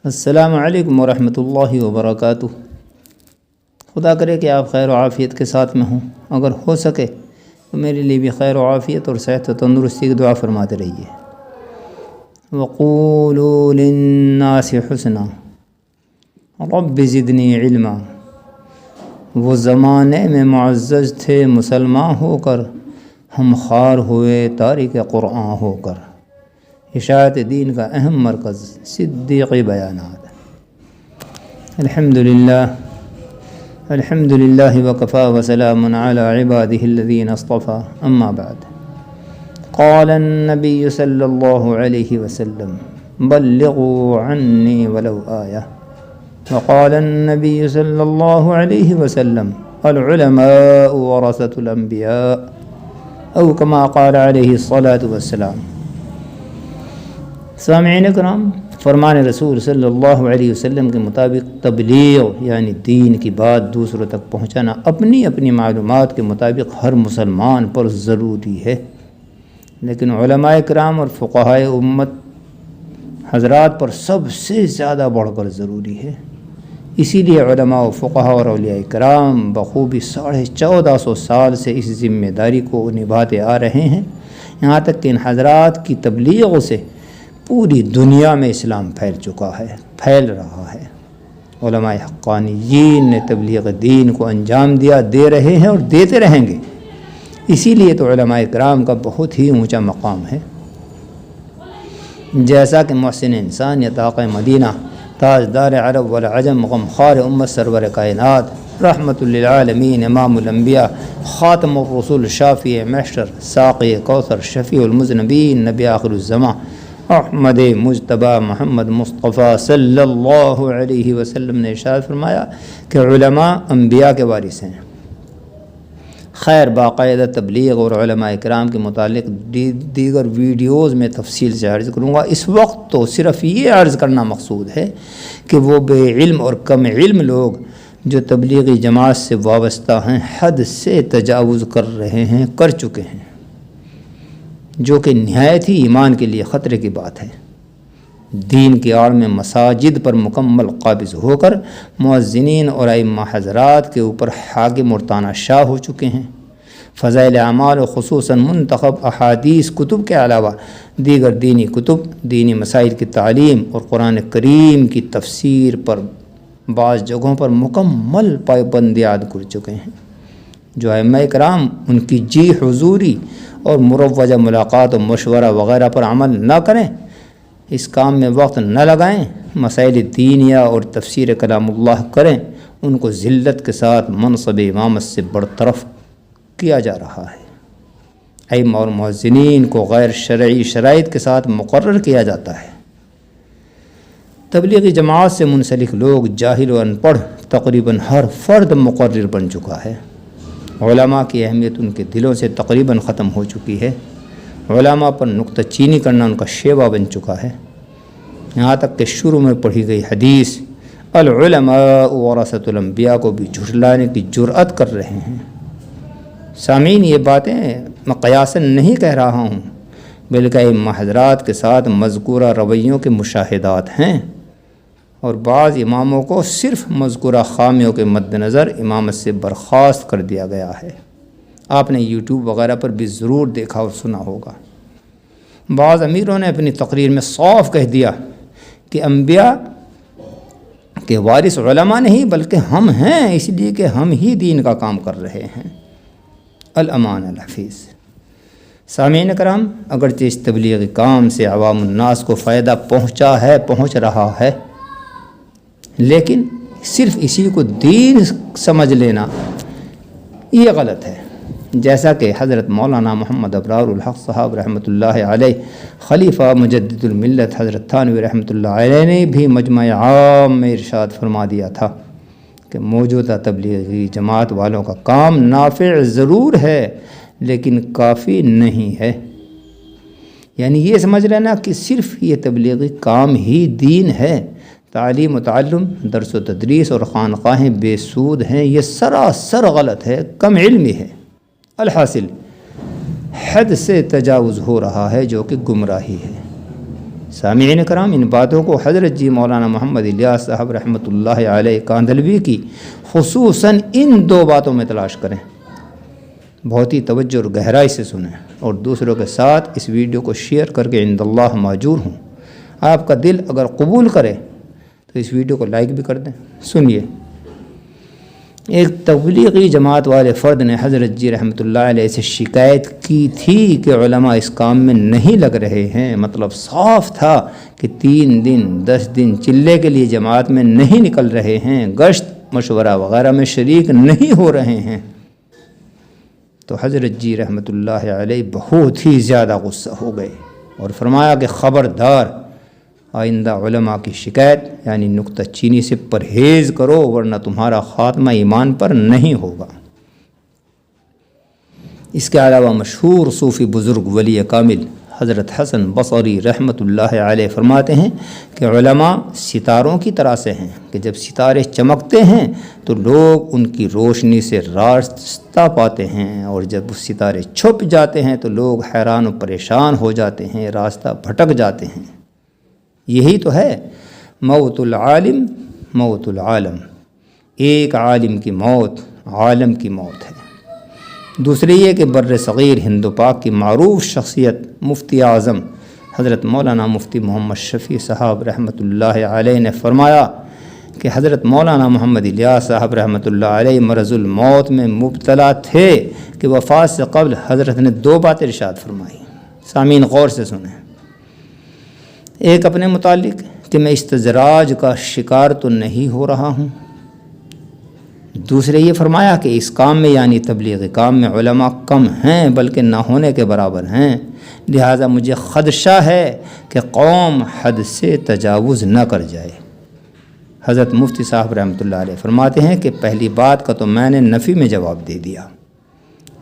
السلام علیکم ورحمۃ اللہ وبرکاتہ۔ خدا کرے کہ آپ خیر و عافیت کے ساتھ میں ہوں، اگر ہو سکے تو میرے لیے بھی خیر و عافیت اور صحت و تندرستی کی دعا فرماتے رہیے۔ وقولوا للناس حسنا رب زدنی علما۔ وہ زمانے میں معزز تھے مسلمان ہو کر، ہم خوار ہوئے تارک قرآن ہو کر۔ اشاعت دین کا اہم مرکز صدیقی بیانات۔ الحمدللہ وکفا وسلام علی عبادہ الذین اصطفى، اما بعد۔ قال النبی صلی اللہ علیہ وسلم بلغوا عنی ولو آیہ، وقال النبی صلی اللہ علیہ وسلم العلماء ورثۃ الانبیاء، او کما قال علیہ الصلاۃ والسلام۔ سامعین کرام، فرمان رسول صلی اللہ علیہ وسلم کے مطابق تبلیغ یعنی دین کی بات دوسروں تک پہنچانا اپنی اپنی معلومات کے مطابق ہر مسلمان پر ضروری ہے، لیکن علماء کرام اور فقہائے امت حضرات پر سب سے زیادہ بڑھ کر ضروری ہے۔ اسی لیے علماء و فقہاء اور اولیاء کرام بخوبی 1450 سال سے اس ذمہ داری کو نبھاتے آ رہے ہیں، یہاں تک کہ ان حضرات کی تبلیغ سے پوری دنیا میں اسلام پھیل رہا ہے۔ علماء حقانیین نے تبلیغ دین کو انجام دیا، دے رہے ہیں اور دیتے رہیں گے۔ اسی لیے تو علماء کرام کا بہت ہی اونچا مقام ہے۔ جیسا کہ محسن انسان یا طاق مدینہ، تاجدار عرب والعجم، غمخوار امت، سرور کائنات، رحمت للعالمین، امام الانبیاء، خاتم الرسول، شافع محشر، ساقی کوثر، شفیع المذنبین، نبی آخر الزمان، احمد مجتبی محمد مصطفیٰ صلی اللہ علیہ وسلم نے ارشاد فرمایا کہ علماء انبیاء کے وارث ہیں۔ خیر، باقاعدہ تبلیغ اور علماء کرام کے متعلق دیگر ویڈیوز میں تفصیل سے عرض کروں گا۔ اس وقت تو صرف یہ عرض کرنا مقصود ہے کہ وہ بے علم اور کم علم لوگ جو تبلیغی جماعت سے وابستہ ہیں حد سے تجاوز کر رہے ہیں، کر چکے ہیں، جو کہ نہایت ہی ایمان کے لیے خطرے کی بات ہے۔ دین کی آڑ میں مساجد پر مکمل قابض ہو کر مؤذنین اور ائمہ حضرات کے اوپر حاکم اور تانہ شاہ ہو چکے ہیں۔ فضائل اعمال و خصوصاً منتخب احادیث کتب کے علاوہ دیگر دینی کتب، دینی مسائل کی تعلیم اور قرآن کریم کی تفسیر پر بعض جگہوں پر مکمل پابندی عائد کر چکے ہیں۔ جو ائمہ کرام ان کی جی حضوری اور مروجہ ملاقات و مشورہ وغیرہ پر عمل نہ کریں، اس کام میں وقت نہ لگائیں، مسائل دینیہ اور تفسیر کلام اللہ کریں، ان کو ذلت کے ساتھ منصب امامت سے برطرف کیا جا رہا ہے۔ ائمہ اور مؤذنین کو غیر شرعی شرائط کے ساتھ مقرر کیا جاتا ہے۔ تبلیغی جماعت سے منسلک لوگ جاہل و ان پڑھ تقریباً ہر فرد مقرر بن چکا ہے۔ علماء کی اہمیت ان کے دلوں سے تقریباً ختم ہو چکی ہے۔ علماء پر نکتہ چینی کرنا ان کا شیوا بن چکا ہے، یہاں تک کہ شروع میں پڑھی گئی حدیث العلماء ورثۃ الانبیاء کو بھی جھٹلانے کی جرأت کر رہے ہیں۔ سامعین، یہ باتیں میں قیاساً نہیں کہہ رہا ہوں، بلکہ ائمہ حضرات کے ساتھ مذکورہ رویوں کے مشاہدات ہیں، اور بعض اماموں کو صرف مذکورہ خامیوں کے مد نظر امامت سے برخاست کر دیا گیا ہے۔ آپ نے یوٹیوب وغیرہ پر بھی ضرور دیکھا اور سنا ہوگا۔ بعض امیروں نے اپنی تقریر میں صاف کہہ دیا کہ انبیاء کے وارث علماء نہیں بلکہ ہم ہیں، اس لیے کہ ہم ہی دین کا کام کر رہے ہیں۔ الامان الحفیظ۔ سامعین کرام، اگرچہ اس تبلیغی کام سے عوام الناس کو فائدہ پہنچ رہا ہے، لیکن صرف اسی کو دین سمجھ لینا یہ غلط ہے۔ جیسا کہ حضرت مولانا محمد ابرار الحق صاحب رحمۃ اللہ علیہ، خلیفہ مجدد الملت حضرت تھانوی رحمۃ اللہ علیہ نے بھی مجمع عام میں ارشاد فرما دیا تھا کہ موجودہ تبلیغی جماعت والوں کا کام نافع ضرور ہے لیکن کافی نہیں ہے۔ یعنی یہ سمجھ لینا کہ صرف یہ تبلیغی کام ہی دین ہے، تعلیم و تعلم، درس و تدریس اور خانقاہیں بے سود ہیں، یہ سراسر غلط ہے، کم علمی ہے۔ الحاصل حد سے تجاوز ہو رہا ہے جو کہ گمراہی ہے۔ سامعین کرام، ان باتوں کو حضرت جی مولانا محمد الیاس صاحب رحمۃ اللہ علیہ کاندھلوی کی خصوصاً ان 2 باتوں میں تلاش کریں، بہت ہی توجہ اور گہرائی سے سنیں، اور دوسروں کے ساتھ اس ویڈیو کو شیئر کر کے عند اللہ ماجور ہوں۔ آپ کا دل اگر قبول کرے تو اس ویڈیو کو لائک بھی کر دیں۔ سنیے، ایک تبلیغی جماعت والے فرد نے حضرت جی رحمۃ اللہ علیہ سے شکایت کی تھی کہ علماء اس کام میں نہیں لگ رہے ہیں۔ مطلب صاف تھا کہ 3 دن 10 دن چلے کے لیے جماعت میں نہیں نکل رہے ہیں، گشت مشورہ وغیرہ میں شریک نہیں ہو رہے ہیں۔ تو حضرت جی رحمۃ اللہ علیہ بہت ہی زیادہ غصہ ہو گئے اور فرمایا کہ خبردار، آئندہ علماء کی شکایت یعنی نکتہ چینی سے پرہیز کرو، ورنہ تمہارا خاتمہ ایمان پر نہیں ہوگا۔ اس کے علاوہ مشہور صوفی بزرگ ولی کامل حضرت حسن بصری رحمۃ اللہ علیہ فرماتے ہیں کہ علماء ستاروں کی طرح سے ہیں کہ جب ستارے چمکتے ہیں تو لوگ ان کی روشنی سے راستہ پاتے ہیں، اور جب وہ ستارے چھپ جاتے ہیں تو لوگ حیران و پریشان ہو جاتے ہیں، راستہ بھٹک جاتے ہیں۔ یہی تو ہے موت العالم موت العالم، ایک عالم کی موت عالم کی موت ہے۔ دوسری یہ کہ بر صغیر ہند و پاک کی معروف شخصیت مفتی اعظم حضرت مولانا مفتی محمد شفیع صاحب رحمۃ اللہ علیہ نے فرمایا کہ حضرت مولانا محمد الیاس صاحب رحمۃ اللہ علیہ مرض الموت میں مبتلا تھے کہ وفات سے قبل حضرت نے 2 باتیں ارشاد فرمائی۔ سامعین غور سے سنیں۔ ایک اپنے متعلق کہ میں استزراج کا شکار تو نہیں ہو رہا ہوں۔ دوسرے یہ فرمایا کہ اس کام میں یعنی تبلیغی کام میں علماء کم ہیں بلکہ نہ ہونے کے برابر ہیں، لہٰذا مجھے خدشہ ہے کہ قوم حد سے تجاوز نہ کر جائے۔ حضرت مفتی صاحب رحمۃ اللہ علیہ فرماتے ہیں کہ پہلی بات کا تو میں نے نفی میں جواب دے دیا،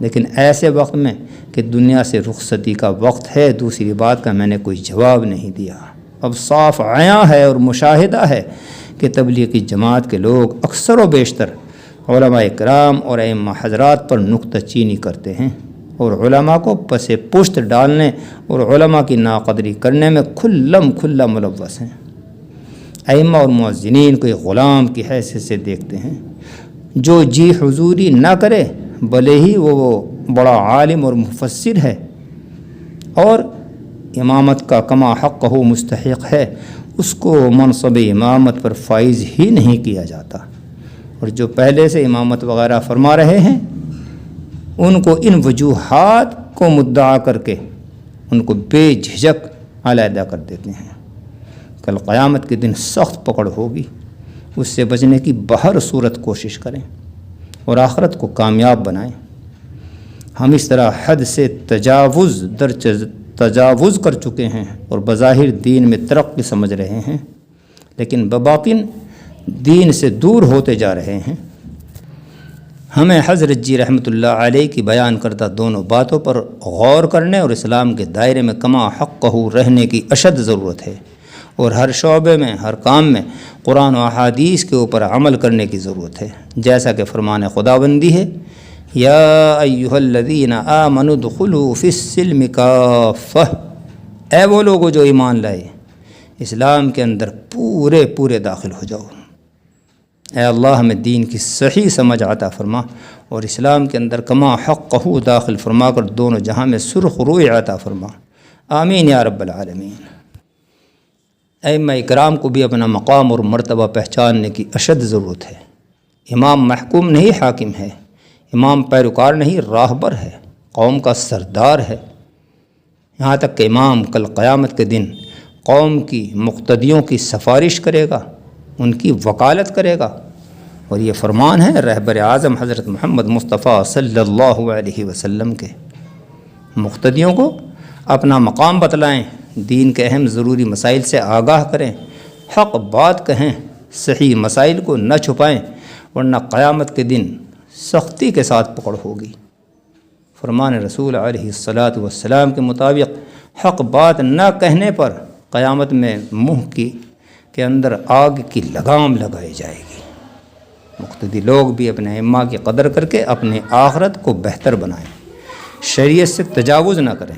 لیکن ایسے وقت میں کہ دنیا سے رخصتی کا وقت ہے، دوسری بات کا میں نے کوئی جواب نہیں دیا۔ اب صاف عیاں ہے اور مشاہدہ ہے کہ تبلیغی جماعت کے لوگ اکثر و بیشتر علماء کرام اور ائمہ حضرات پر نکتہ چینی کرتے ہیں، اور علماء کو پس پشت ڈالنے اور علماء کی ناقدری کرنے میں کھلا ملوث ہیں۔ ائمہ اور مؤذنین کو ایک غلام کی حیثیت سے دیکھتے ہیں، جو جی حضوری نہ کرے بھلے ہی وہ بڑا عالم اور مفسر ہے اور امامت کا کما حق ہو مستحق ہے، اس کو منصب امامت پر فائز ہی نہیں کیا جاتا، اور جو پہلے سے امامت وغیرہ فرما رہے ہیں ان کو ان وجوہات کو مدعا کر کے ان کو بے جھجک علیحدہ کر دیتے ہیں۔ کل قیامت کے دن سخت پکڑ ہوگی، اس سے بچنے کی بہر صورت کوشش کریں اور آخرت کو کامیاب بنائیں۔ ہم اس طرح حد سے تجاوز کر چکے ہیں اور بظاہر دین میں ترقی سمجھ رہے ہیں، لیکن بباطن دین سے دور ہوتے جا رہے ہیں۔ ہمیں حضرت جی رحمۃ اللہ علیہ کی بیان کردہ دونوں باتوں پر غور کرنے اور اسلام کے دائرے میں کما حق رہنے کی اشد ضرورت ہے، اور ہر شعبے میں ہر کام میں قرآن و احادیث کے اوپر عمل کرنے کی ضرورت ہے، جیسا کہ فرمان خداوندی ہے، یا ایھا الذین آمنوا ادخلوا فی السلم کافہ، اے وہ لوگو جو ایمان لائے اسلام کے اندر پورے داخل ہو جاؤ۔ اے اللہ ہمیں دین کی صحیح سمجھ عطا فرما اور اسلام کے اندر کما حق داخل فرما کر دونوں جہاں میں سرخ روئے عطا فرما، آمین یا رب العالمین۔ ائمہ کرام کو بھی اپنا مقام اور مرتبہ پہچاننے کی اشد ضرورت ہے۔ امام محکوم نہیں حاکم ہے، امام پیروکار نہیں راہبر ہے، قوم کا سردار ہے، یہاں تک کہ امام کل قیامت کے دن قوم کی مقتدیوں کی سفارش کرے گا، ان کی وکالت کرے گا، اور یہ فرمان ہے رہبر اعظم حضرت محمد مصطفیٰ صلی اللہ علیہ وسلم کے۔ مقتدیوں کو اپنا مقام بتلائیں، دین کے اہم ضروری مسائل سے آگاہ کریں، حق بات کہیں، صحیح مسائل کو نہ چھپائیں، ورنہ قیامت کے دن سختی کے ساتھ پکڑ ہوگی۔ فرمان رسول علیہ الصلاۃ والسلام کے مطابق حق بات نہ کہنے پر قیامت میں منہ کے اندر آگ کی لگام لگائی جائے گی۔ مقتدی لوگ بھی اپنے ائمہ کی قدر کر کے اپنی آخرت کو بہتر بنائیں، شریعت سے تجاوز نہ کریں۔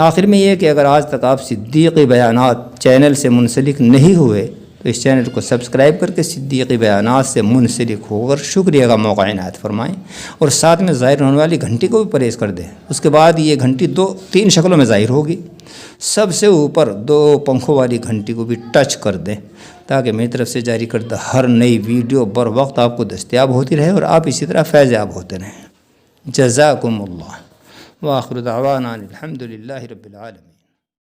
آخر میں یہ کہ اگر آج تک آپ صدیقی بیانات چینل سے منسلک نہیں ہوئے تو اس چینل کو سبسکرائب کر کے صدیقی بیانات سے منسلک ہو کر شکریہ کا موقع عنایت فرمائیں، اور ساتھ میں ظاہر ہونے والی گھنٹی کو بھی پریس کر دیں۔ اس کے بعد یہ گھنٹی 2-3 شکلوں میں ظاہر ہوگی، سب سے اوپر 2 پنکھوں والی گھنٹی کو بھی ٹچ کر دیں تاکہ میری طرف سے جاری کردہ ہر نئی ویڈیو بر وقت آپ کو دستیاب ہوتی رہے اور آپ اسی طرح فیض یاب ہوتے رہیں۔ جزاکم اللہ، وآخر دعوانا الحمد للہ رب العالمین۔